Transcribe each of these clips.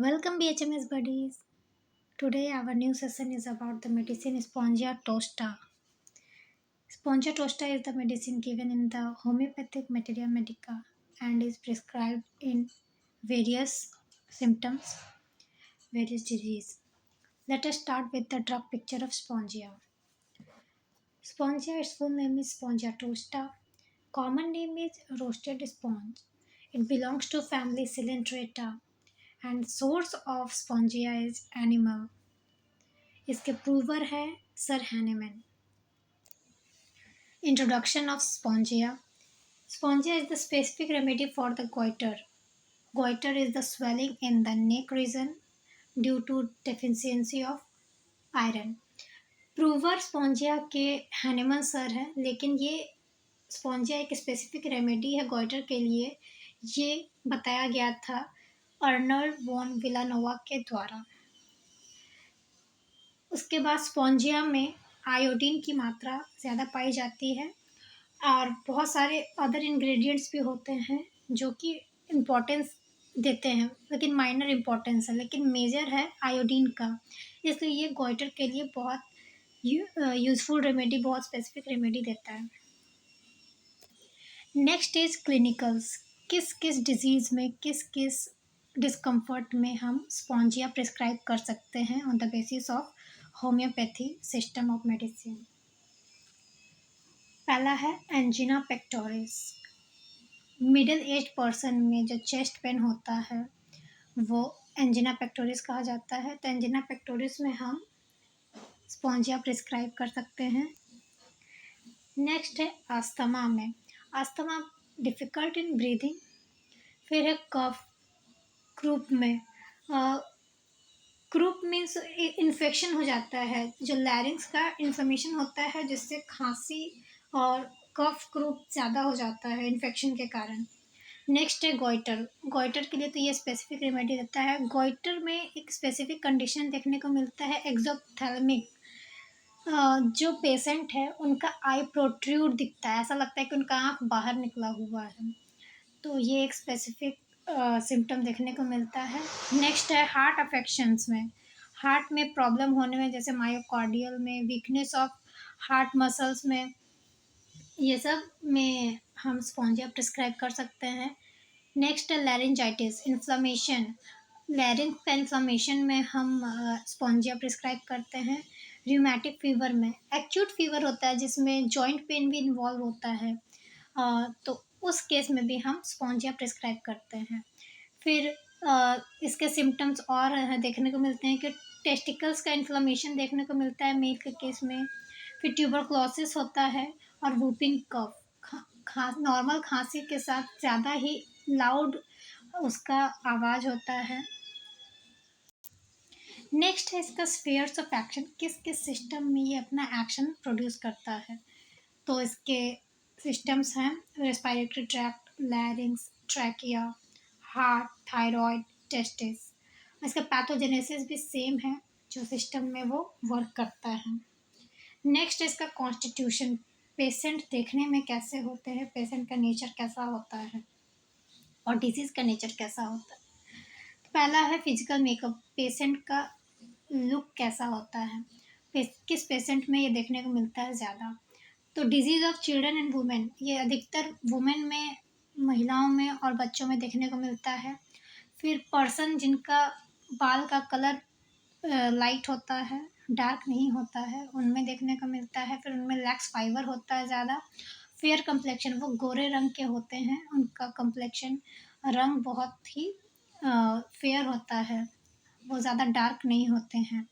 Welcome BHMS buddies. Today our new session is about the medicine Spongia tosta. Spongia tosta is the medicine given in the homeopathic materia medica and is prescribed in various symptoms, various disease. Let us start with the drug picture of Spongia. Spongia, its full name is Spongia tosta. Common name is roasted sponge. It belongs to family Coelenterata and source of Spongia is animal. इसके prover है sir Hahnemann. Introduction of Spongia. Spongia is the specific remedy for the goiter. Goiter is the swelling in the neck region due to deficiency of iron. Prover Spongia के Hahnemann sir है, लेकिन ये Spongia एक specific remedy है goitre के लिए. ये बताया गया था अर्नल्ड वॉन विलानोवा के द्वारा. उसके बाद स्पॉन्जिया में आयोडीन की मात्रा ज़्यादा पाई जाती है और बहुत सारे अदर इंग्रेडिएंट्स भी होते हैं जो कि इम्पोर्टेंस देते हैं, लेकिन माइनर इम्पोर्टेंस है, लेकिन मेजर है आयोडीन का. इसलिए ये गोइटर के लिए बहुत यूज़फुल रेमेडी, बहुत स्पेसिफिक रेमेडी देता है. Next is clinicals. किस किस डिजीज़ में, किस किस डिस्कम्फर्ट में हम स्पॉन्जिया प्रिस्क्राइब कर सकते हैं on the basis of homeopathy system of medicine. पहला है angina pectoris. Middle age person में जो चेस्ट पेन होता है वो एंजिना पेक्टोरिस कहा जाता है. तो एंजिना पेक्टोरिस में हम स्पॉन्जिया प्रिस्क्राइब कर सकते हैं. नेक्स्ट है अस्थमा में. Asthma difficult in breathing. फिर है कफ. क्रूप में क्रूप मीन्स इन्फेक्शन हो जाता है, जो लैरिंग्स का इन्फ्लेमेशन होता है जिससे खांसी और कफ क्रूप ज़्यादा हो जाता है इन्फेक्शन के कारण. नेक्स्ट है गोइटर. गोइटर के लिए तो ये स्पेसिफिक रेमेडी देता है. गोइटर में एक स्पेसिफिक कंडीशन देखने को मिलता है एक्सोप्थेल्मिक. जो पेशेंट है उनका आई प्रोट्रूड दिखता है, ऐसा लगता है कि उनका आँख बाहर निकला हुआ है. तो ये एक स्पेसिफिक सिम्टम देखने को मिलता है. नेक्स्ट है हार्ट अफेक्शंस में. हार्ट में प्रॉब्लम होने में, जैसे मायोकार्डियल में, वीकनेस ऑफ हार्ट मसल्स में, ये सब में हम स्पॉन्जिया प्रिस्क्राइब कर सकते हैं. नेक्स्ट है लैरिंजाइटिस इन्फ्लेमेशन. लैरिंग का इन्फ्लेमेशन में हम स्पॉन्जिया प्रिस्क्राइब करते हैं. रियूमेटिक फीवर में, एक्यूट फीवर होता है जिसमें जॉइंट पेन भी इन्वॉल्व होता है, तो उस केस में भी हम स्पॉन्जिया प्रिस्क्राइब करते हैं. फिर इसके सिम्टम्स और देखने को मिलते हैं कि टेस्टिकल्स का इन्फ्लेमेशन देखने को मिलता है मेल के केस में. फिर ट्यूबरक्लोसिस होता है और वूपिंग कफ. नॉर्मल खांसी के साथ ज़्यादा ही लाउड उसका आवाज़ होता है. नेक्स्ट है इसका स्फीयर्स ऑफ एक्शन. किस किस सिस्टम में ये अपना एक्शन प्रोड्यूस करता है. तो इसके सिस्टम्स हैं respiratory tract, लैरिंग्स, trachea, heart, thyroid, testis. इसका पैथोजेनेसिस भी सेम है, जो सिस्टम में वो वर्क करता है. नेक्स्ट इसका कॉन्स्टिट्यूशन. पेशेंट देखने में कैसे होते हैं, पेशेंट का नेचर कैसा होता है और डिजीज़ का नेचर कैसा होता है. पहला है फिजिकल मेकअप. पेशेंट का लुक कैसा होता है, किस पेशेंट में ये देखने को मिलता है ज़्यादा. तो disease of children and women, ये अधिकतर वुमेन में, महिलाओं में और बच्चों में देखने को मिलता है. फिर पर्सन जिनका बाल का कलर लाइट होता है, डार्क नहीं होता है, उनमें देखने को मिलता है. फिर उनमें लैक्स फाइबर होता है ज़्यादा. फेयर कम्प्लेक्शन, वो गोरे रंग के होते हैं, उनका कम्प्लेक्शन रंग बहुत ही फेयर होता है, वो ज़्यादा डार्क नहीं होते हैं.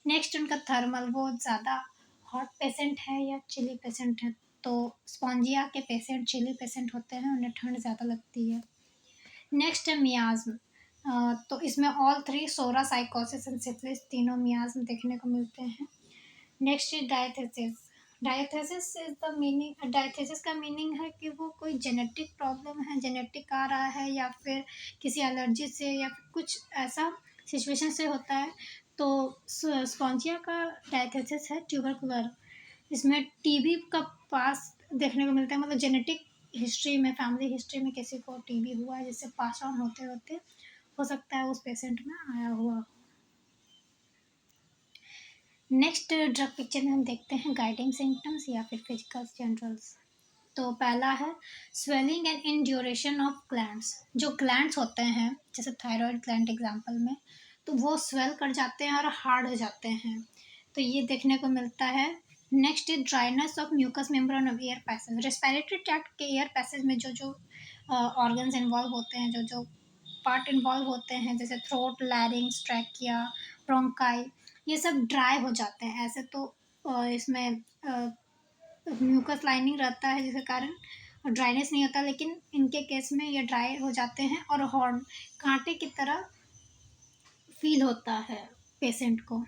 नेक्स्ट उनका थर्मल, वो ज़्यादा हॉट पेशेंट है या चिली पेशेंट है. तो स्पॉन्जिया के पेशेंट चिली पेशेंट होते हैं, उन्हें ठंड ज़्यादा लगती है. नेक्स्ट है मियाज़्म. तो इसमें all three psora, sycosis and syphilis, तीनों मियाज़्म देखने को मिलते हैं. नेक्स्ट है diathesis. Diathesis is the meaning, diathesis का मीनिंग है कि वो कोई जेनेटिक प्रॉब्लम है, जेनेटिक आ रहा है या फिर किसी एलर्जी से या फिर कुछ ऐसा सिचुएशन से होता है. तो स्पॉन्जिया का डायथेसिस है ट्यूबरकुलर. इसमें टीबी का पास देखने को मिलता है, मतलब जेनेटिक हिस्ट्री में, फैमिली हिस्ट्री में किसी को टीबी हुआ है जिससे पास ऑन होते होते हो सकता है उस पेशेंट में आया हुआ हो। नेक्स्ट ड्रग पिक्चर में हम देखते हैं गाइडिंग सिम्टम्स या फिर फिजिकल जनरल्स। तो पहला है swelling and induration of glands. जो ग्लैंड्स होते हैं जैसे थायराइड ग्लैंड एग्जांपल में, तो वो स्वेल कर जाते हैं और हार्ड हो जाते हैं, तो ये देखने को मिलता है। Next is dryness of mucous membrane of air passage. Respiratory tract के एयर पैसेज में जो जो ऑर्गन्स इन्वॉल्व होते हैं, जो जो पार्ट इन्वॉल्व होते हैं, जैसे थ्रोट, लैरिंग्स, ट्रैकिया, ब्रोंकाई, ये सब ड्राई हो जाते हैं। ऐसे तो इसमें म्यूकस लाइनिंग रहता है जिसके कारण ड्राइनेस नहीं होता, लेकिन इनके केस में ये ड्राई हो जाते हैं और हॉर्न कांटे की तरह फील होता है पेशेंट को।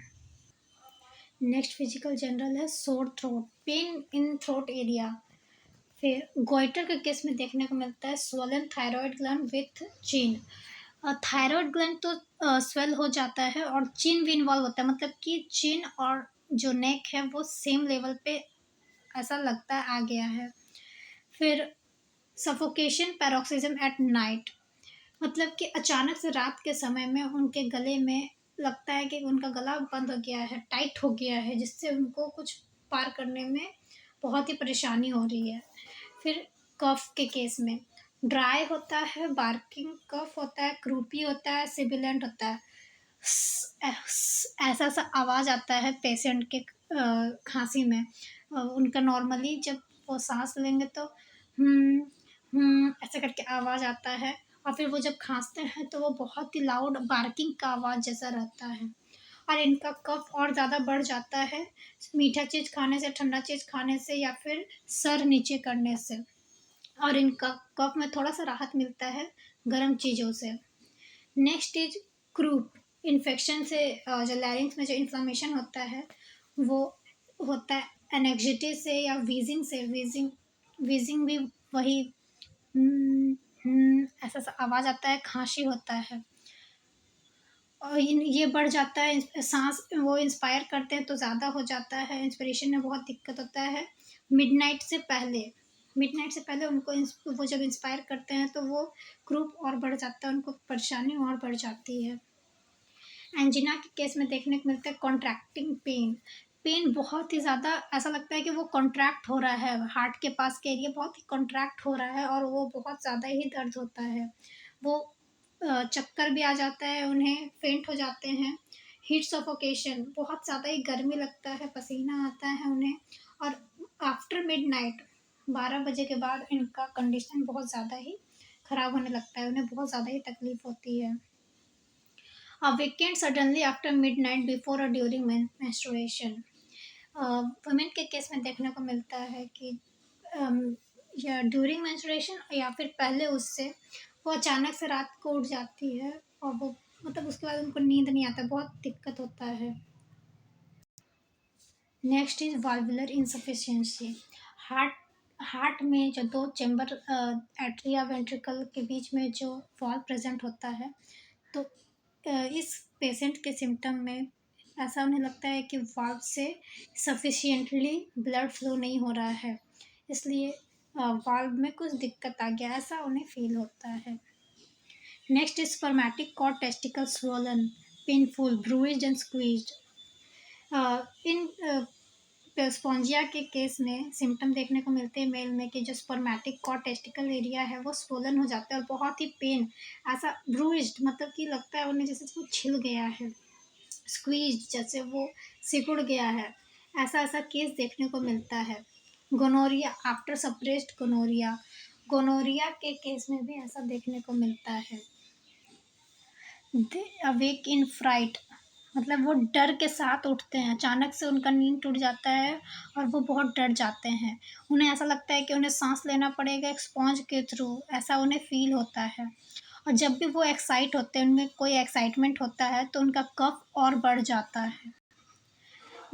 नेक्स्ट फिजिकल जनरल है sore throat, pain in throat area. फिर गोइटर के केस में देखने को मिलता है swollen thyroid gland with chin. Thyroid gland तो स्वेल हो जाता है और चिन भी इन्वॉल्व होता है, मतलब कि चिन और जो नेक है वो सेम लेवल पे ऐसा लगता है आ गया है। फिर सफोकेशन पैरोक्सिज्म एट नाइट, मतलब कि अचानक से रात के समय में उनके गले में लगता है कि उनका गला बंद हो गया है, टाइट हो गया है, जिससे उनको कुछ पार करने में बहुत ही परेशानी हो रही है। फिर कफ के केस में ड्राई होता है, बार्किंग कफ होता है, क्रूपी होता है, सिबिलेंट होता है, ऐसा सा आवाज़ आता है पेशेंट के खांसी में। उनका नॉर्मली जब वो सांस लेंगे तो ऐसा करके आवाज़ आता है, और फिर वो जब खांसते हैं तो वो बहुत ही लाउड बार्किंग का आवाज़ जैसा रहता है। और इनका कफ और ज़्यादा बढ़ जाता है मीठा चीज़ खाने से, ठंडा चीज़ खाने से, या फिर सर नीचे करने से। और इनका कफ में थोड़ा सा राहत मिलता है गर्म चीज़ों से। नेक्स्ट इज क्रूप इन्फेक्शन से, जो लैरिंग्स में जो इन्फ्लामेशन होता है वो होता है एनेक्सिटी से या वीजिंग से। वीजिंग वीजिंग भी वही ऐसा सा आवाज़ आता है, खांसी होता है, और ये बढ़ जाता है, सांस वो इंस्पायर करते हैं तो ज़्यादा हो जाता है, इंस्पिरेशन में बहुत दिक्कत होता है। मिडनाइट से पहले, मिडनाइट से पहले उनको वो जब इंस्पायर करते हैं तो वो क्रूप और बढ़ जाता है, उनको परेशानी और बढ़ जाती है। एंजिना के केस में देखने को मिलता है कॉन्ट्रैक्टिंग पेन। पेन बहुत ही ज़्यादा ऐसा लगता है कि वो कॉन्ट्रैक्ट हो रहा है, हार्ट के पास के एरिया बहुत ही कॉन्ट्रैक्ट हो रहा है और वो बहुत ज़्यादा ही दर्द होता है। वो चक्कर भी आ जाता है उन्हें, फेंट हो जाते हैं। हीट सफोकेशन, बहुत ज़्यादा ही गर्मी लगता है, पसीना आता है उन्हें। और आफ्टर मिडनाइट 12 बजे के बाद इनका कंडीशन बहुत ज़्यादा ही ख़राब होने लगता है, उन्हें बहुत ज़्यादा ही तकलीफ़ होती है। Awakened suddenly after midnight before or during menstruation। Women के केस में देखने को मिलता है कि या ड्यूरिंग मेंस्ट्रुएशन या फिर पहले उससे वो अचानक से रात को उठ जाती है, और वो मतलब उसके बाद उनको नींद नहीं आता, बहुत दिक्कत होता है। Next is valvular insufficiency. Heart heart में जो दो चैम्बर एट्रिया वेंट्रिकल के बीच में जो वॉल्व प्रेजेंट होता है, तो इस पेशेंट के सिम्टम में ऐसा उन्हें लगता है कि वाल्व से सफिशिएंटली ब्लड फ्लो नहीं हो रहा है, इसलिए वाल्व में कुछ दिक्कत आ गया, ऐसा उन्हें फील होता है। Next is spermatic cord testicle swollen, painful, bruised and squeezed. इन स्पॉन्जिया के केस में सिम्टम देखने को मिलते हैं मेल में कि जो स्पर्मेटिक कॉर्ड टेस्टिकल एरिया है वो स्वोलन हो जाता है और बहुत ही पेन, ऐसा ब्रूइज्ड मतलब कि लगता है उन्हें जैसे वो छिल गया है, स्क्वीज जैसे वो सिकुड़ गया है, ऐसा ऐसा केस देखने को मिलता है। Gonorrhoea after suppressed gonorrhoea, gonorrhoea के केस में भी ऐसा देखने को मिलता है। दे अवेक इन फ्राइट, मतलब वो डर के साथ उठते हैं, अचानक से उनका नींद टूट जाता है और वो बहुत डर जाते हैं, उन्हें ऐसा लगता है कि उन्हें सांस लेना पड़ेगा एक स्पॉन्ज के थ्रू, ऐसा उन्हें फील होता है। और जब भी वो एक्साइट होते हैं, उनमें कोई एक्साइटमेंट होता है तो उनका कफ और बढ़ जाता है।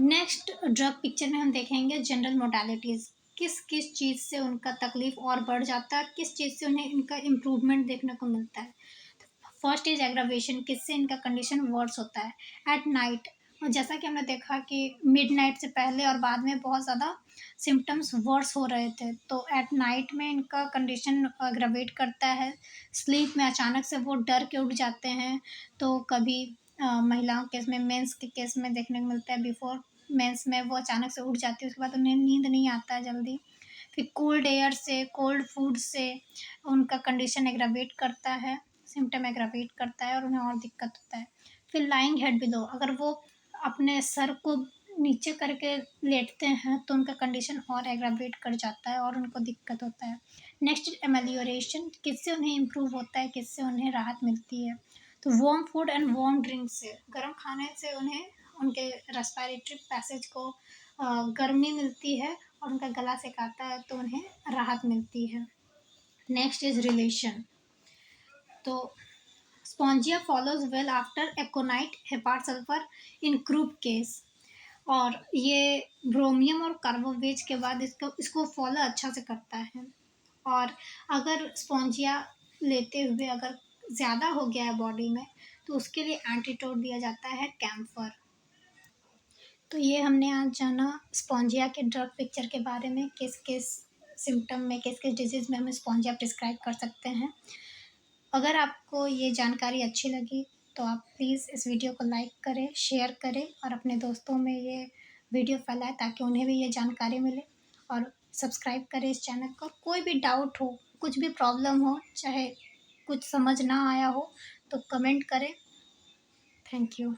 नेक्स्ट ड्रग पिक्चर में हम देखेंगे जनरल मोडालिटीज़, किस किस चीज़ से उनका तकलीफ़ और बढ़ जाता है, किस चीज़ से उन्हें इनका इम्प्रूवमेंट देखने को मिलता है। फर्स्ट इज एग्रावेशन, किससे इनका कंडीशन वर्स होता है। एट नाइट और जैसा कि हमने देखा कि मिडनाइट से पहले और बाद में बहुत ज़्यादा सिम्पटम्स वर्स हो रहे थे, तो एट नाइट में इनका कंडीशन एग्रावेट करता है। स्लीप में अचानक से वो डर के उठ जाते हैं, तो कभी महिलाओं के केस में, मेंस के केस में देखने को मिलता है, बिफोर मेंस में वो अचानक से उठ जाती है, उसके बाद उन्हें नींद नहीं आता है जल्दी। फिर कोल्ड एयर से, कोल्ड फूड से उनका कंडीशन एग्रावेट करता है, सिम्पटम एग्रावेट करता है और उन्हें और दिक्कत होता है। फिर लाइंग हेड बिलो, अगर वो अपने सर को नीचे करके लेटते हैं तो उनका कंडीशन और एग्रावेट कर जाता है और उनको दिक्कत होता है। नेक्स्ट एमेलियोरेशन, किससे उन्हें इम्प्रूव होता है, किससे उन्हें राहत मिलती है। तो warm food and warm drink से, गर्म खाने से उन्हें उनके रेस्पिरेटरी पैसेज को गर्मी मिलती है और उनका गला सेकाता है तो उन्हें राहत मिलती है। Next is relation. तो Spongia follows well after aconite hepar sulphur in croup case, और ये ब्रोमियम और कार्बोवेज के बाद इसको फॉलो अच्छा से करता है। और अगर स्पॉन्जिया लेते हुए अगर ज़्यादा हो गया है बॉडी में, तो उसके लिए एंटीडोट दिया जाता है कैम्फर। तो ये हमने आज जाना स्पॉन्जिया के ड्रग पिक्चर के बारे में, किस किस सिम्टम में, किस किस डिजीज़ में हम स्पॉन्जिया प्रिस्क्राइब कर सकते हैं। अगर आपको ये जानकारी अच्छी लगी तो आप प्लीज़ इस वीडियो को लाइक करें, शेयर करें और अपने दोस्तों में ये वीडियो फैलाएं ताकि उन्हें भी ये जानकारी मिले। और सब्सक्राइब करें इस चैनल को। कोई भी डाउट हो, कुछ भी प्रॉब्लम हो, चाहे कुछ समझ ना आया हो तो कमेंट करें। Thank you.